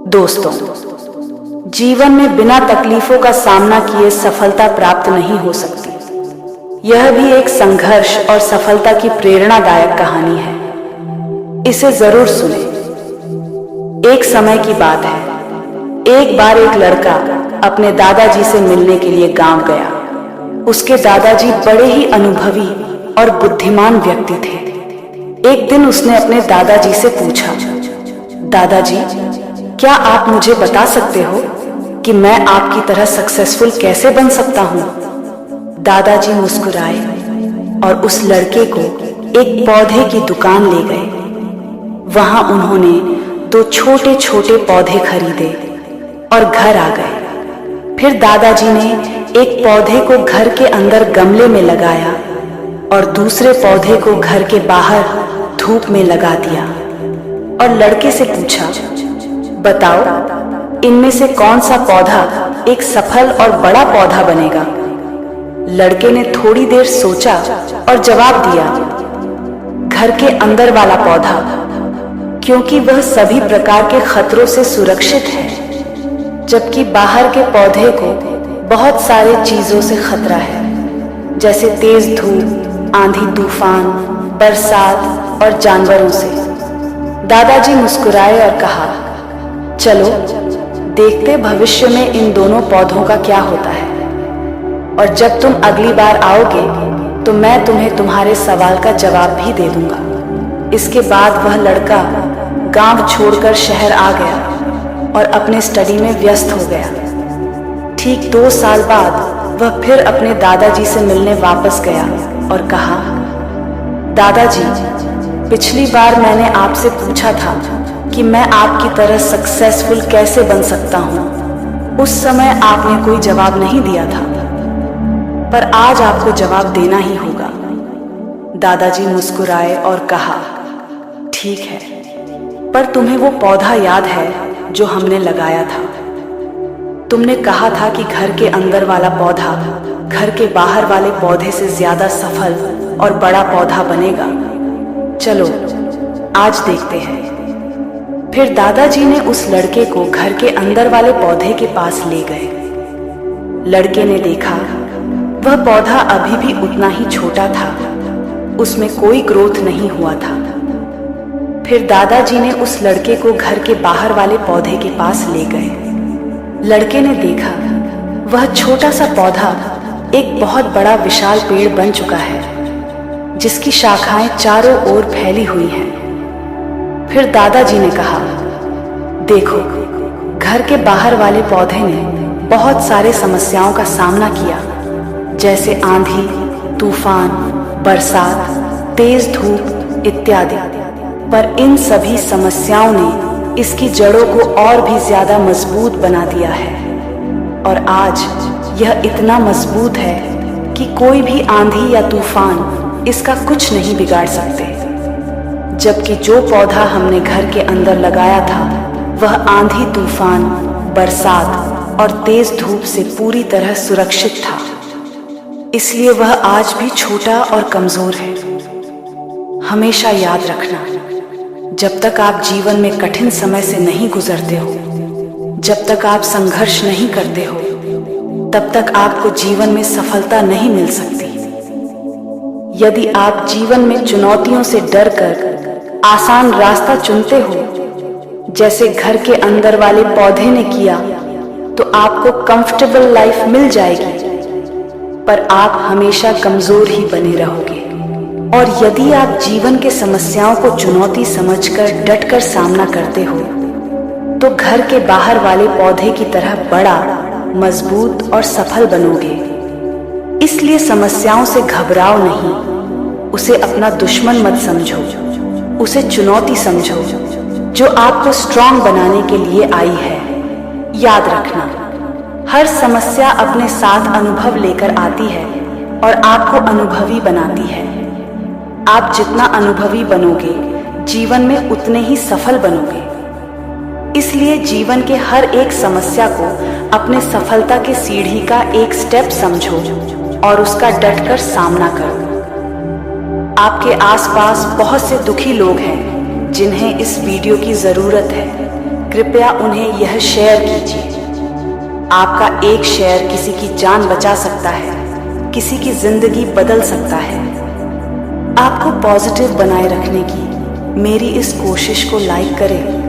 दोस्तों, जीवन में बिना तकलीफों का सामना किए सफलता प्राप्त नहीं हो सकती। यह भी एक संघर्ष और सफलता की प्रेरणादायक कहानी है। इसे जरूर सुने। एक समय की बात है। एक बार एक लड़का अपने दादाजी से मिलने के लिए गांव गया। उसके दादाजी बड़े ही अनुभवी और बुद्धिमान व्यक्ति थे। एक दिन उसने अपने दादाजी से पूछा, दादाजी, क्या आप मुझे बता सकते हो कि मैं आपकी तरह सक्सेसफुल कैसे बन सकता हूँ? दादाजी मुस्कुराए और उस लड़के को एक पौधे की दुकान ले गए। वहां उन्होंने 2 छोटे छोटे पौधे खरीदे और घर आ गए। फिर दादाजी ने एक पौधे को घर के अंदर गमले में लगाया और दूसरे पौधे को घर के बाहर धूप में लगा दिया और लड़के से पूछा, बताओ, इनमें से कौन सा पौधा एक सफल और बड़ा पौधा बनेगा? लड़के ने थोड़ी देर सोचा और जवाब दिया, घर के अंदर वाला पौधा, क्योंकि वह सभी प्रकार के खतरों से सुरक्षित है, जबकि बाहर के पौधे को बहुत सारे चीजों से खतरा है, जैसे तेज धूप, आंधी तूफान, बरसात और जानवरों से। दादाजी मुस्कुराए और कहा, चलो देखते भविष्य में इन दोनों पौधों का क्या होता है, और जब तुम अगली बार आओगे तो मैं तुम्हें तुम्हारे सवाल का जवाब भी दे दूंगा। इसके बाद वह लड़का गांव छोड़कर शहर आ गया और अपने स्टडी में व्यस्त हो गया। ठीक 2 साल बाद वह फिर अपने दादाजी से मिलने वापस गया और कहा, दादाजी, पिछली बार मैंने आपसे पूछा था कि मैं आपकी तरह सक्सेसफुल कैसे बन सकता हूँ। उस समय आपने कोई जवाब नहीं दिया था, पर आज आपको जवाब देना ही होगा। दादाजी मुस्कुराए और कहा, ठीक है, पर तुम्हें वो पौधा याद है जो हमने लगाया था? तुमने कहा था कि घर के अंदर वाला पौधा घर के बाहर वाले पौधे से ज्यादा सफल और बड़ा पौधा बनेगा। चलो आज देखते हैं। फिर दादाजी ने उस लड़के को घर के अंदर वाले पौधे के पास ले गए। लड़के ने देखा वह पौधा अभी भी उतना ही छोटा था, उसमें कोई ग्रोथ नहीं हुआ था। फिर दादाजी ने उस लड़के को घर के बाहर वाले पौधे के पास ले गए। लड़के ने देखा वह छोटा सा पौधा एक बहुत बड़ा विशाल पेड़ बन चुका है, जिसकी शाखाएं चारों ओर फैली हुई हैं। फिर दादाजी ने कहा, देखो, घर के बाहर वाले पौधे ने बहुत सारे समस्याओं का सामना किया, जैसे आंधी, तूफान, बरसात, तेज धूप इत्यादि, पर इन सभी समस्याओं ने इसकी जड़ों को और भी ज्यादा मजबूत बना दिया है, और आज यह इतना मजबूत है कि कोई भी आंधी या तूफान इसका कुछ नहीं बिगाड़ सकते। जबकि जो पौधा हमने घर के अंदर लगाया था वह आंधी तूफान, बरसात और तेज धूप से पूरी तरह सुरक्षित था, इसलिए वह आज भी छोटा और कमजोर है। हमेशा याद रखना, जब तक आप जीवन में कठिन समय से नहीं गुजरते हो, जब तक आप संघर्ष नहीं करते हो, तब तक आपको जीवन में सफलता नहीं मिल सकती। यदि आप जीवन में चुनौतियों से डरकर आसान रास्ता चुनते हो, जैसे घर के अंदर वाले पौधे ने किया, तो आपको कंफर्टेबल लाइफ मिल जाएगी, पर आप हमेशा कमजोर ही बने रहोगे। और यदि आप जीवन के समस्याओं को चुनौती समझकर डटकर सामना करते हो, तो घर के बाहर वाले पौधे की तरह बड़ा, मजबूत और सफल बनोगे। इसलिए समस्याओं से घबराओ नहीं, उसे अपना दुश्मन मत समझो, उसे चुनौती समझो जो आपको स्ट्रांग बनाने के लिए आई है। याद रखना, हर समस्या अपने साथ अनुभव लेकर आती है और आपको अनुभवी बनाती है। आप जितना अनुभवी बनोगे, जीवन में उतने ही सफल बनोगे। इसलिए जीवन के हर एक समस्या को अपने सफलता के सीढ़ी का एक स्टेप समझो और उसका डटकर सामना करो। आपके आसपास बहुत से दुखी लोग हैं जिन्हें इस वीडियो की जरूरत है। कृपया उन्हें यह शेयर कीजिए। आपका एक शेयर किसी की जान बचा सकता है, किसी की जिंदगी बदल सकता है। आपको पॉजिटिव बनाए रखने की मेरी इस कोशिश को लाइक करें